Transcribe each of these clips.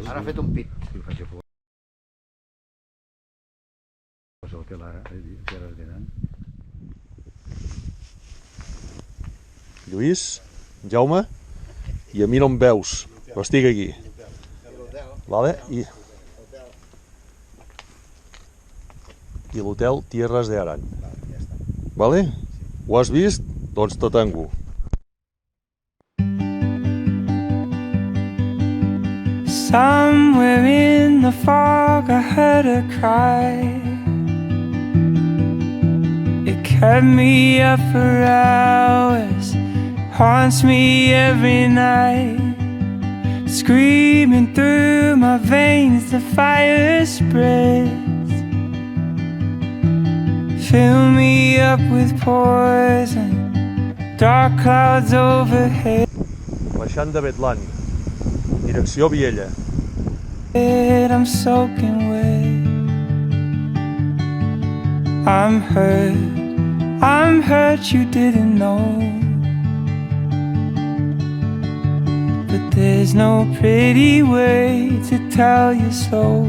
Ara ha fet un pit. Lluís, Jaume, i a mi no em veus, però estic aquí. Vale? I l'hotel Tierras de Aran. Vale? Ho has vist? Doncs t'atengo. Somewhere in the fog I heard her cry. It kept me up for hours, haunts me every night. Screaming through my veins, the fire spreads. Fill me up with poison, dark clouds overhead. Baixant de Betlan, direcció Viella. I'm soaking wet. I'm hurt you didn't know. But there's no pretty way to tell you so.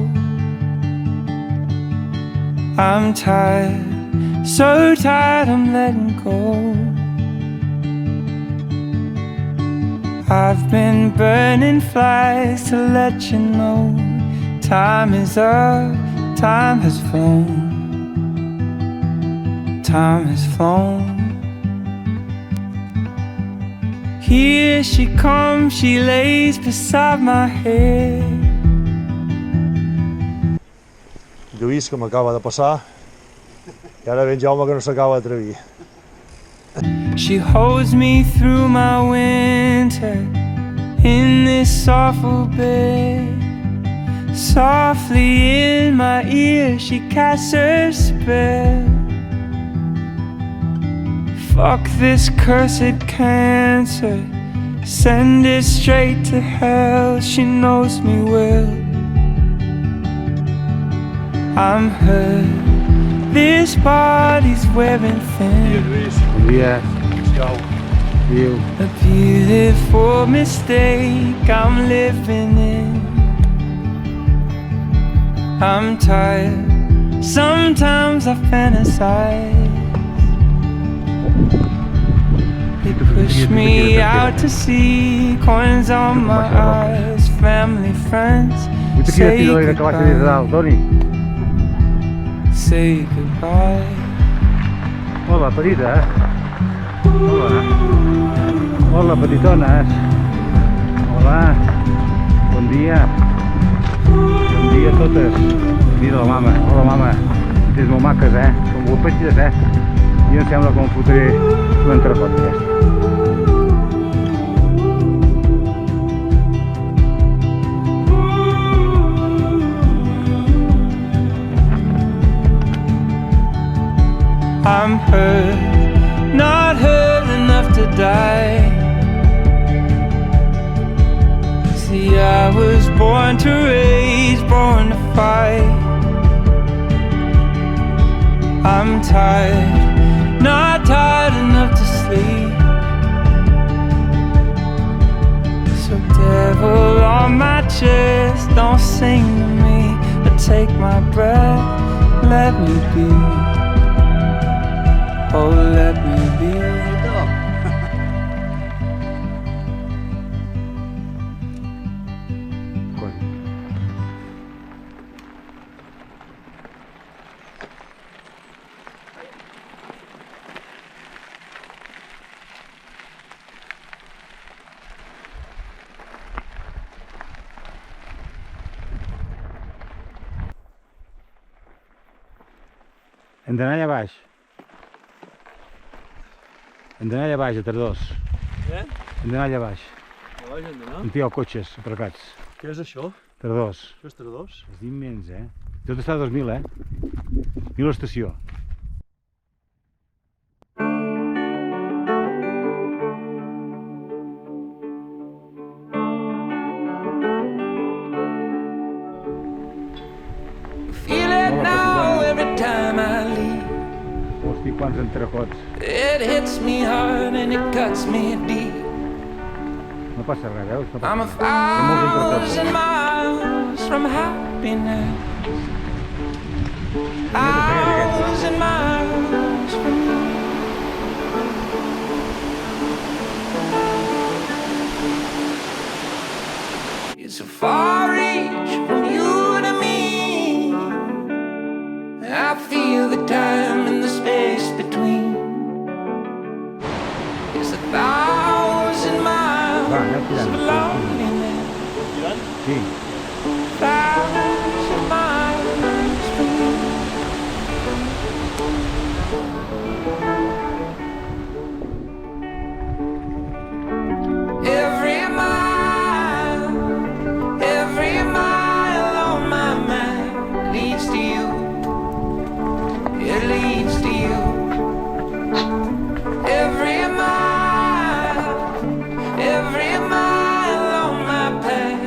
I'm tired, so tired I'm letting go. I've been burning flies to let you know. Time is up, time has flown. Time has flown. Here she comes, she lays beside my head. Lluís, que m'acaba de passar, i ara ve en Jaume que no s'acaba d'atrevir. She holds me through my winter in this awful bed. Softly in my ear she casts her spell. Fuck this cursed cancer, send it straight to hell. She knows me well. I'm hurt, this body's wearing thin. A beautiful mistake I'm living in. I'm tired, sometimes I fantasize. They push me out to sea, coins on my eyes, family, friends, say goodbye. Say goodbye. Hola, petita. Hola. Hola, petitones. Hola. Bon dia. Bon dia a totes. Mira la mama. Hola, mama. Ets molt maques, Són guapetites, I em sembla que em fotré l'entrecot aquest. I'm hurt, not hurt enough to die. See, I was born to rage, born to fight. I'm tired, not tired enough to sleep. So devil on my chest, don't sing to me or take my breath, let me be. Oh, let me be. Hem d'anar allà baix. Hem d'anar allà baix, a Tardós. Hem d'anar allà baix. Allà baix hem d'anar? On hi ha cotxes aparcats. Què és això? Tardós. Això és Tardós? És immens, Tot està a 2000, 1000 estació. Hosti, quants entrecots. It hits me hard and it cuts me deep. No passa res, veus? No I'm a passa res. Hi ha molts entrecorts. 1,000 miles from happiness. Mira, segueix aquest. 1,000 miles from you. It's a far reach from you to me. I feel the time and the space between. It's 1,000 miles of loneliness. Sí. 1,000 miles from you. Every mile on my map leads to you. It leads to you. Every mile on my path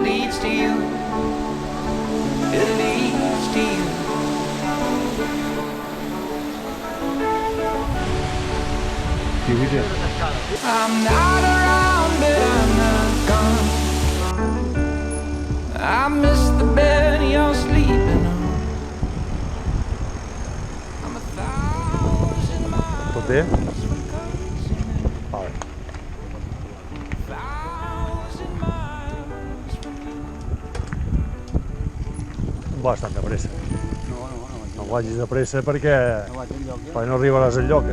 leads to you. It leads to you. Sí, vull dir. I'm not around, but I'm not gone. I miss the bed you're sleeping on. I'm 1,000 miles Tot bé? from consuming. Vale. 1,000 miles from you. Bastant de pressa. No vagis de pressa perquè no arribaràs al lloc,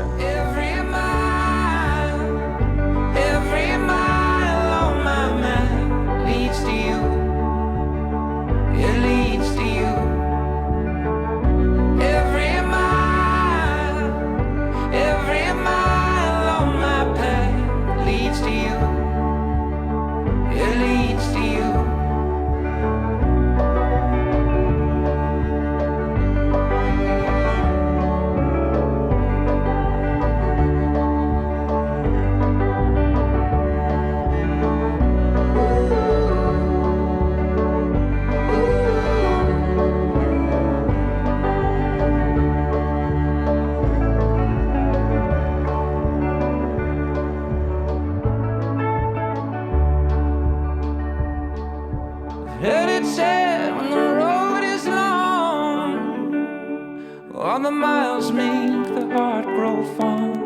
Every mile on my map leads to you. It leads to you. Every mile on my path leads to you. It leads to you. Heard it said when the road is long, all the miles make the heart grow fond.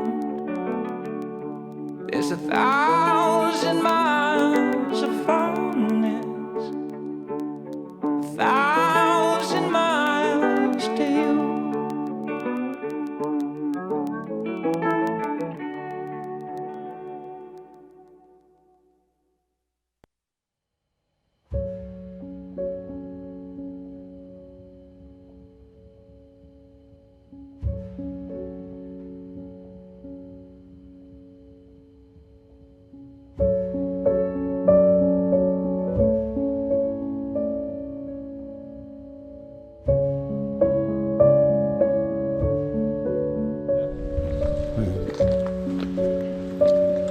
There's 1,000 miles of fondness, 1,000 miles to you.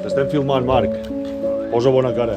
T'estem filmant, Marc. Posa bona cara.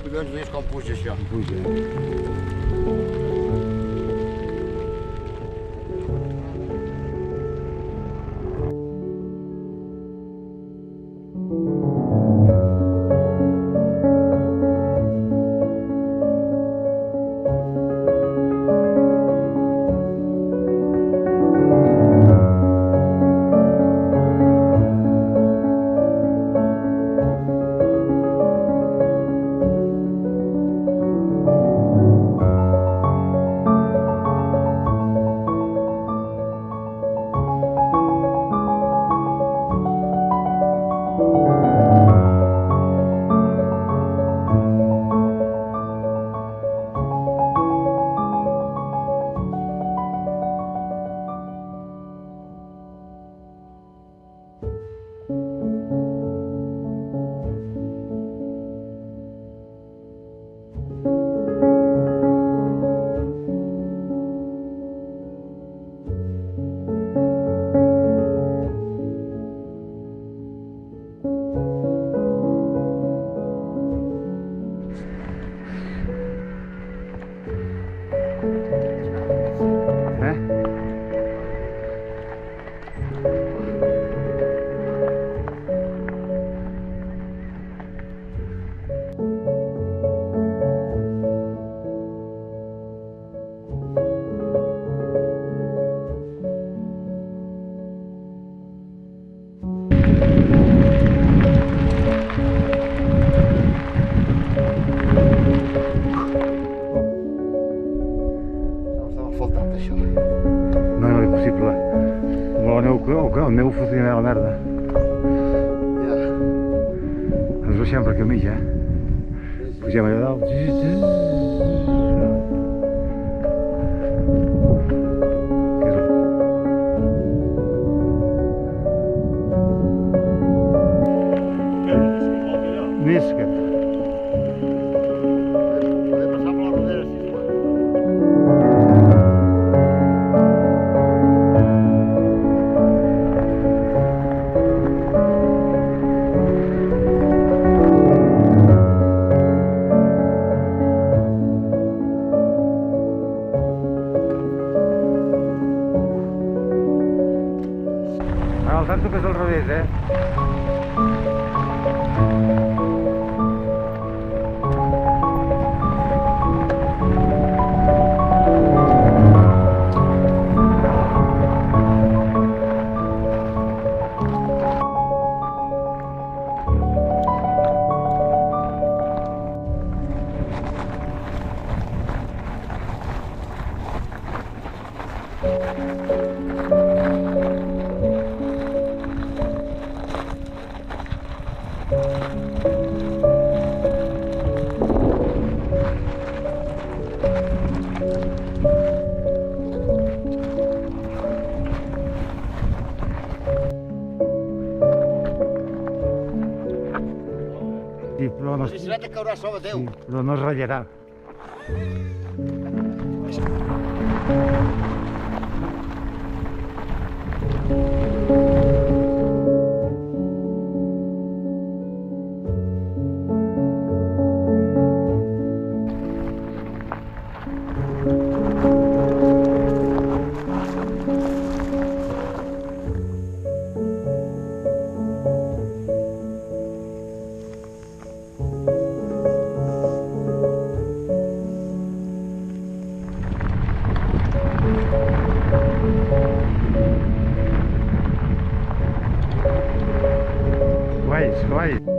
Collons, vés com puja això. Puja. asfaltat, això. No, no, impossible. El meu funcionarà la merda. Ja. Ens baixem per camí ja. Pugem allà dalt. Nisca. Poder passar per la rodera, sisplau. Ara el tanto que és al revés, Sí, però no, La bicicleta caurà sobre Déu. sí, però no es ratllarà. Cavalls.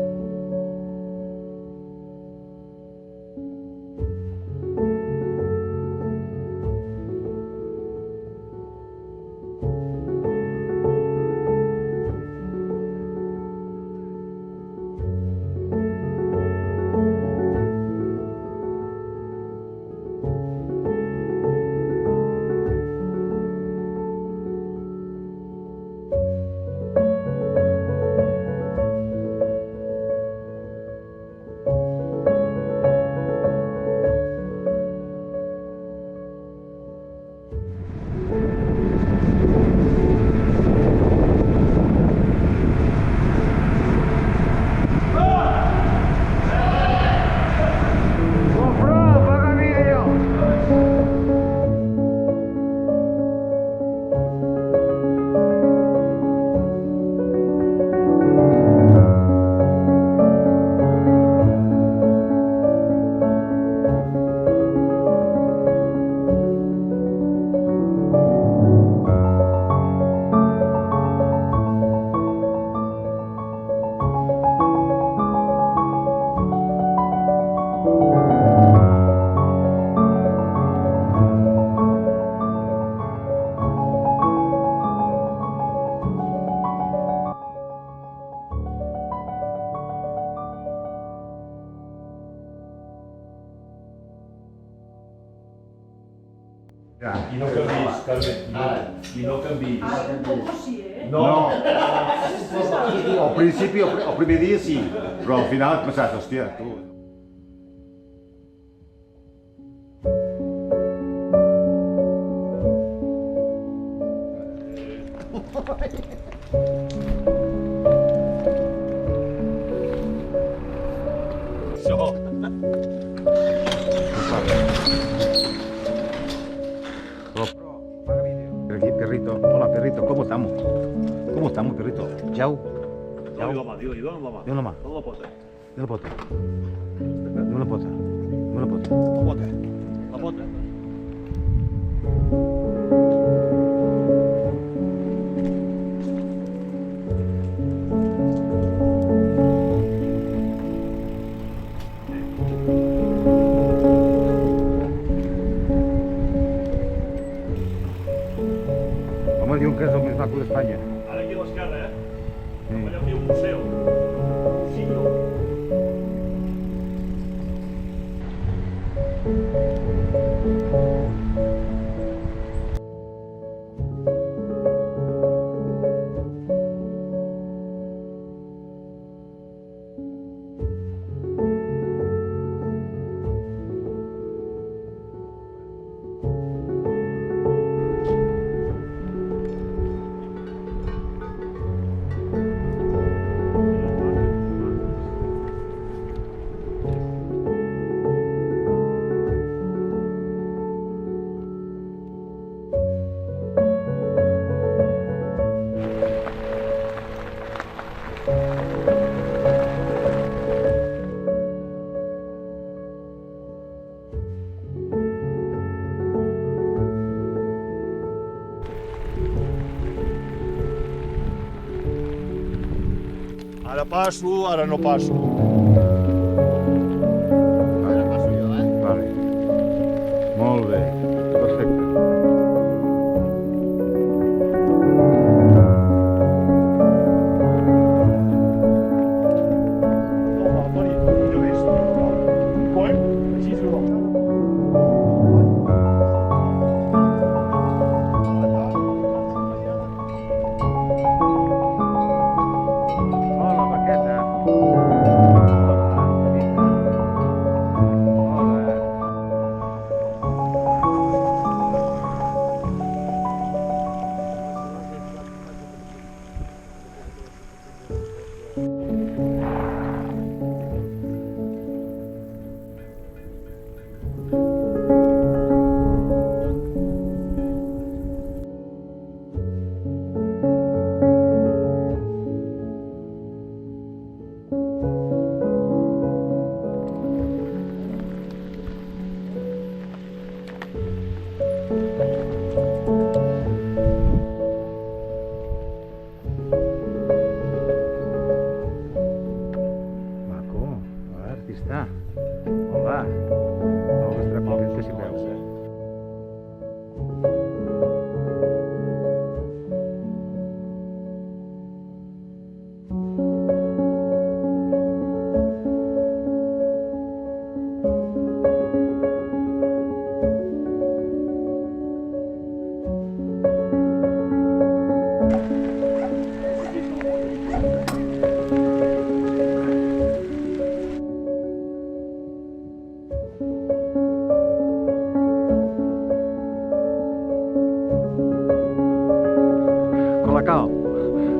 I no canvis, Carmen, i no canvis. Un poco sí, ¿eh? No. Al principi, el primer dia sí, però al final et pensat, hòstia, tu... Aquí, perrito. Hola, perrito. ¿Cómo estamos? ¿Cómo estamos, perrito? Chao. Chao. Dóna la mà, digue-li, dóna la mà. Dóna la mà. Dóna la pota. Dóna la pota. Dóna la pota. Dóna la pota. La pota. La pota. me diuen que és el més maco d'Espanya. Ara aquí a l'esquerra, Sí. allà em diu museu. Museu. Ara passo, ara no passo. Ara passo jo, Vale. Molt bé. Perfecte. Hola, Paqueta. Hola, petita. Hola. Maco, a veure, aquí està. Hola. El nostre client que s'hi veu. Colacao.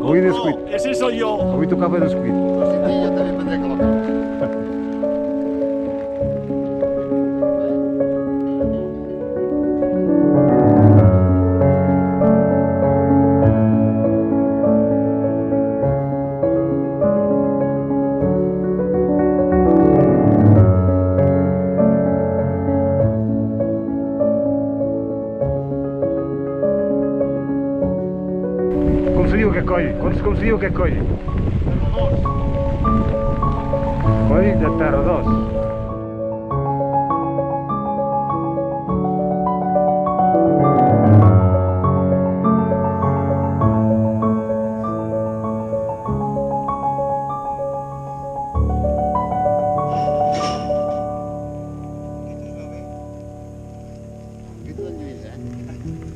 Avui descuit. Ese soy yo. Avui tocava descuit. Si aquí jo també prendré colacao. Com se diu aquest coll? Com se diu aquest coll? Coll de Terradós.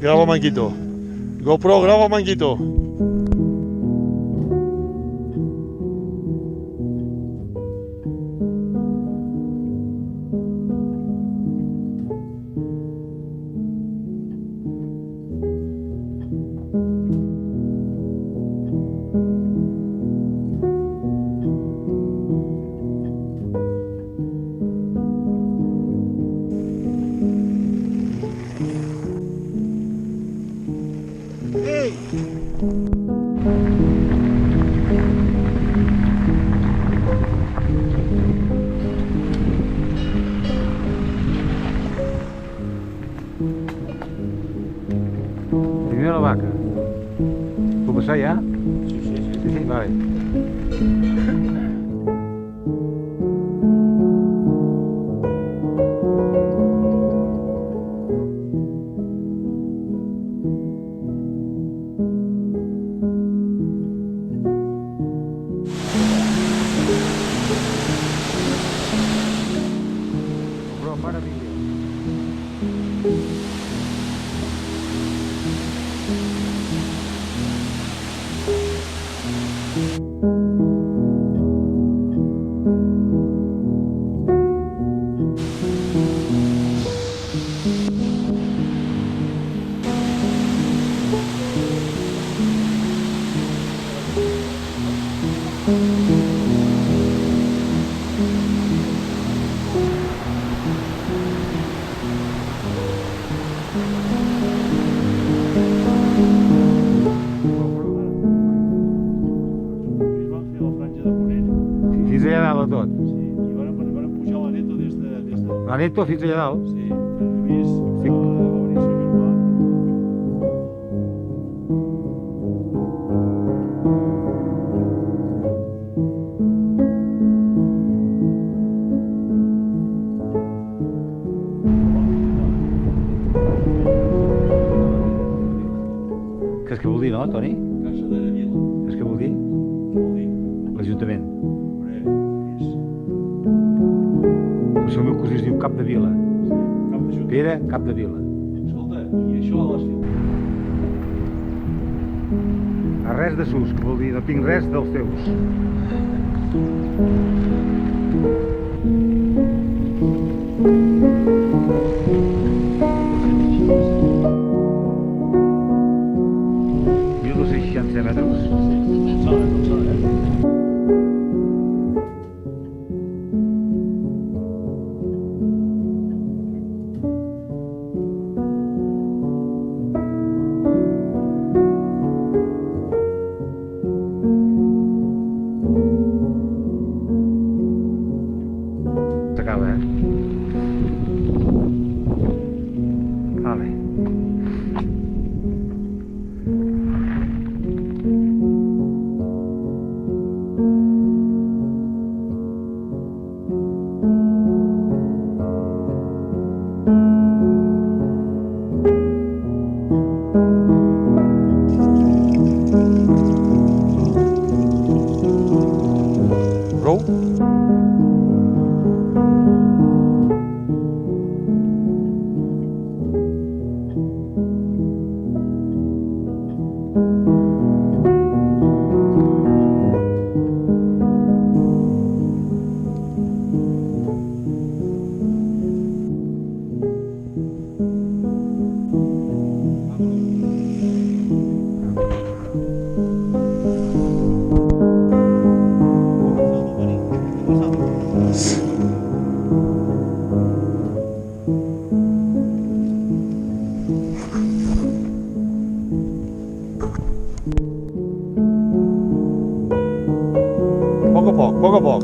Grava, Manquito. GoPro, grava, Manquito. Primero la vaca. ¿Puedo pasar ya? Sí, vale. La Neto fins allà dalt. Sí, en Lluís Sí. fa la variació germà. Saps què vol dir, no, Toni? Casa de la Vila. Saps què vol dir? Què vol dir? L'Ajuntament. Hombre, és... Per això el meu cosí es diu Cap de Vila. Sí, cap de Junta. Pere, Cap de Vila. Escolta, i això a l'estiu? A res de sus, que vol dir no tinc res dels teus. Metres. No sona, S'acaba, eh? Vale. Prou?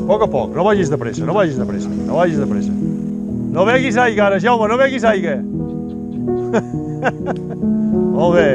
Poc a poc, no vagis de pressa, no vagis de pressa, no vagis de pressa. No beguis aigua ara, Jaume, no beguis aigua. Molt bé.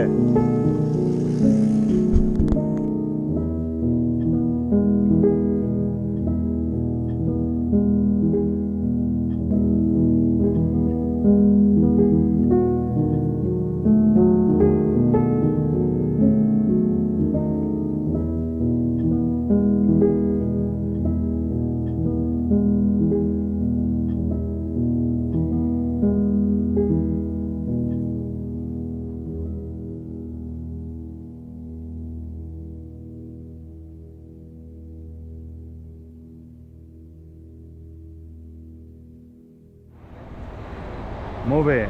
Molt bé.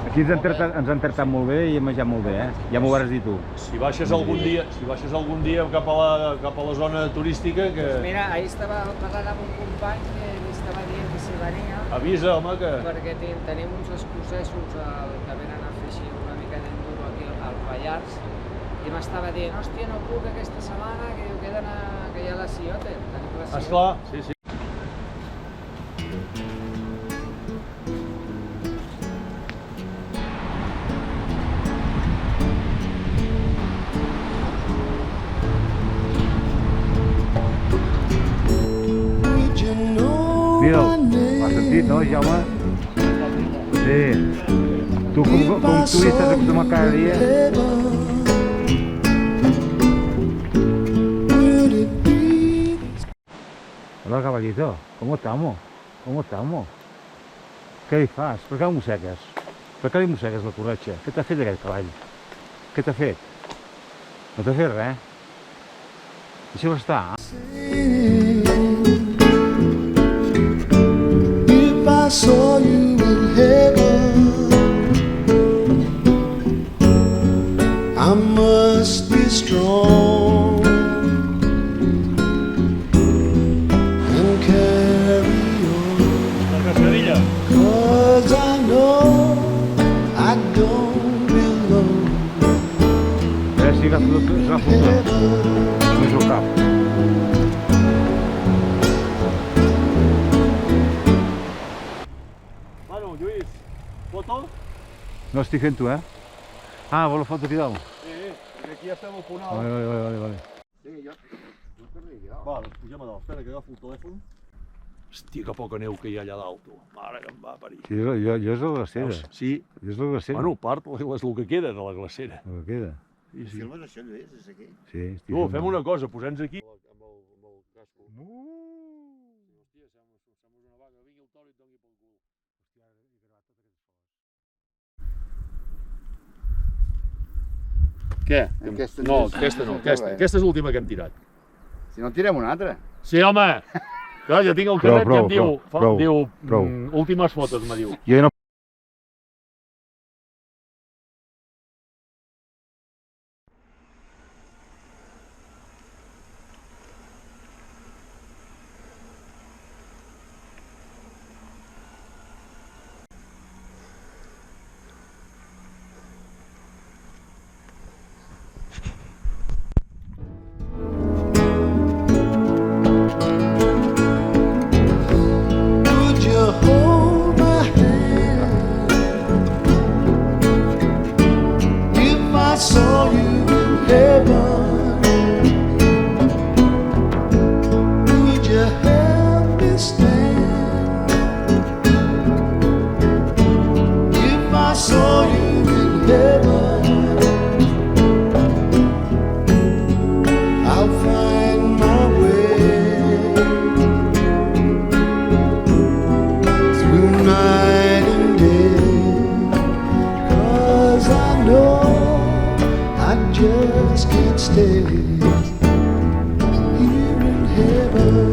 Aquí ens han tractat molt bé i hem menjat molt bé, eh? Ja m'ho vas dir tu. Si baixes algun dia cap a la zona turística, que Mira, ahir estava parlant amb un company que li estava dient que si venia, avisa, home, que... perquè tenim uns escocesos que venen a fer així una mica d'enduro aquí al Pallars, i m'estava dient, hòstia, no puc aquesta setmana, que hi ha la Seattle, tenim la Seattle. Esclar, sí, sí. Mira'l, l'has sentit, no, Jaume? Sí. Tu, com tu hi estàs acostumat cada dia... Hola, caballito. ¿Cómo estamos? ¿Cómo estamos? Què hi fas? Per què el mossegues? Per què li mossegues la corretxa? Què t'ha fet aquest cavall? Què t'ha fet? No t'ha fet res? Deixa'l estar. If I saw you in heaven, I must be strong and carry on, 'cause I know I don't belong Sí que s'ha fotut. Només el cap. foto? No estic fent tu, eh? Ah, vol la foto aquí dalt? Sí, perquè aquí ja estem al punt alt. Vale. Sí, jo t'arribi aquí dalt. Va, doncs pugem a dalt. Espera, que agafo el telèfon. Hòstia, que poca neu que hi ha allà dalt, tu. Mare que em va parir. Sí, jo és la glacera. Sí. Jo és la glacera. Bueno, part és el que queda de la glacera. El que queda. Sí, sí. Filmes això, Lluís, és aquí? Sí, estic Tu, fent- fem una cosa, posem-nos aquí. Amb el casco. Hòstia, sembla una vaca. Vingui el toro i et doni pel cul. Què? Aquesta No, és- aquesta no. aquesta. Aquesta és l'última que hem tirat. Si no, tirem una altra. Sí, home! Clar, jo tinc el Prou, carnet i em diu, prou, diu prou. últimes fotos, me diu. Jo no... Would you hold my hand if I saw you in heaven? Would you help me stand if I saw you in heaven? I'll find my way through night and day, 'cause I know I just can't stay here in heaven.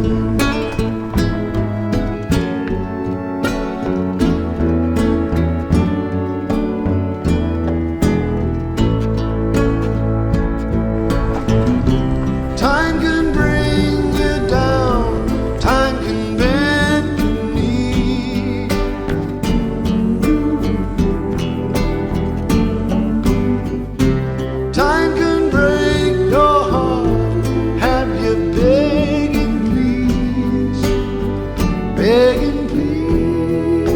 Time can bring you down, time can bend your knee. Time can break your heart, have you begging please, begging please.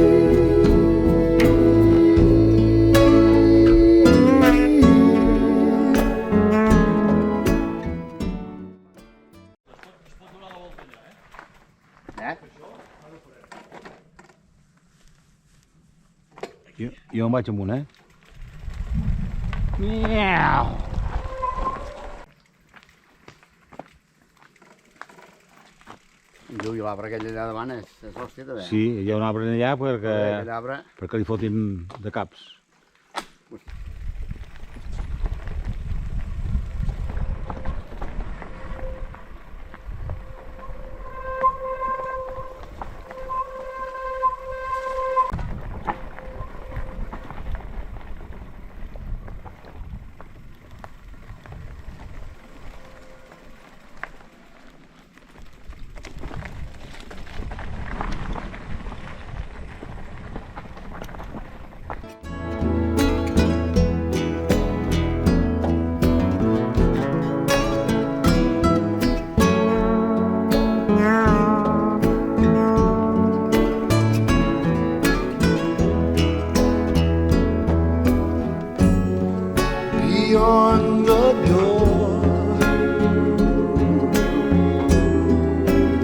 Jo em vaig amunt, eh? Miau! Diu, i l'arbre aquell allà davant és l'hòstia també. Sí, hi ha un arbre allà Aquell arbre. perquè li fotin de caps. Beyond the door,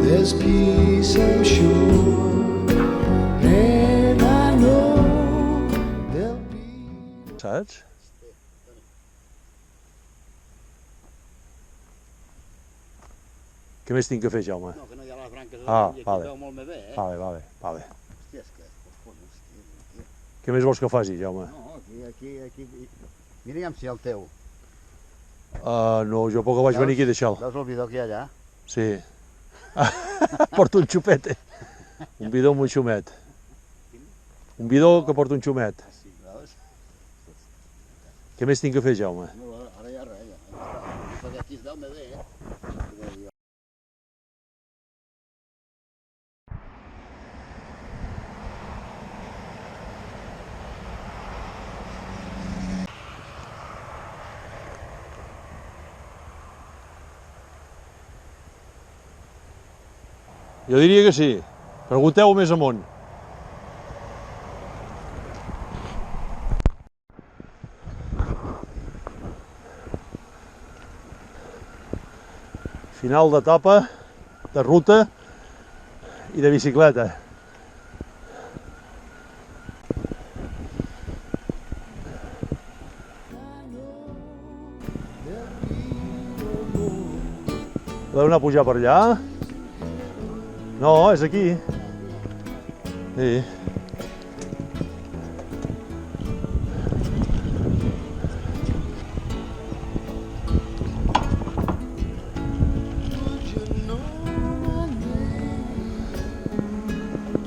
there's peace, I'm sure, and I know there'll be. Saps? Què més tinc que fer, Jaume? No, que no hi ha les branques Ah, i aquí vale. veu molt bé, eh? Vale. Hòstia, és que... hòstia. Què més vols que faci, Jaume? No, aquí... Mira ja si el teu. No, jo poc vaig venir aquí a deixar-lo. Veus el bidó que hi ha allà? Sí. Porto un xupet, Un bidó amb un xumet. Un bidó que porta un xumet. Sí, veus? Què més tinc que fer, Jaume? No, ara ja res, ja. Perquè aquí es veu bé, eh? Jo diria que sí. Pregunteu més amunt. Final d'etapa, de ruta i de bicicleta. Podeu anar a pujar per allà? No, és aquí. Sí.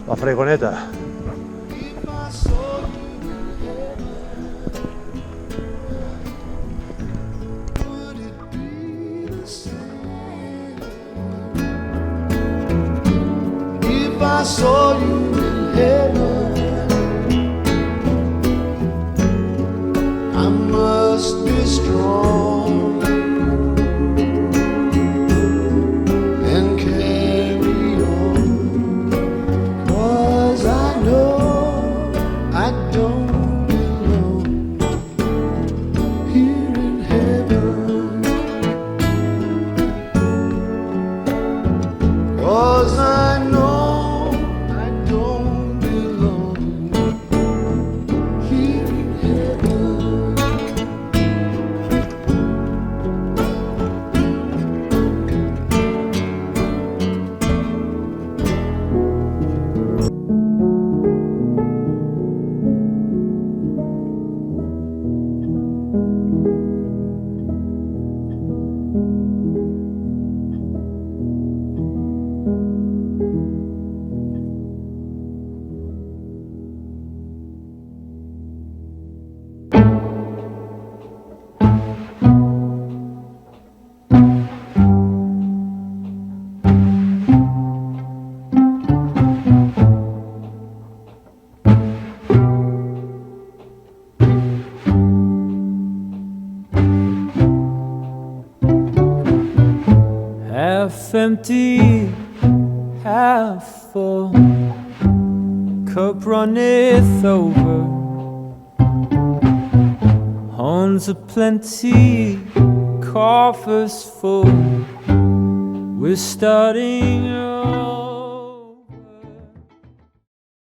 La fregoneta. If I saw you in heaven, I must be strong and carry on, 'cause I know I don't belong here in heaven, 'cause I know I don't belong here in heaven. Half empty, half full, cup runneth over, horns aplenty, coffers full, we're starting over.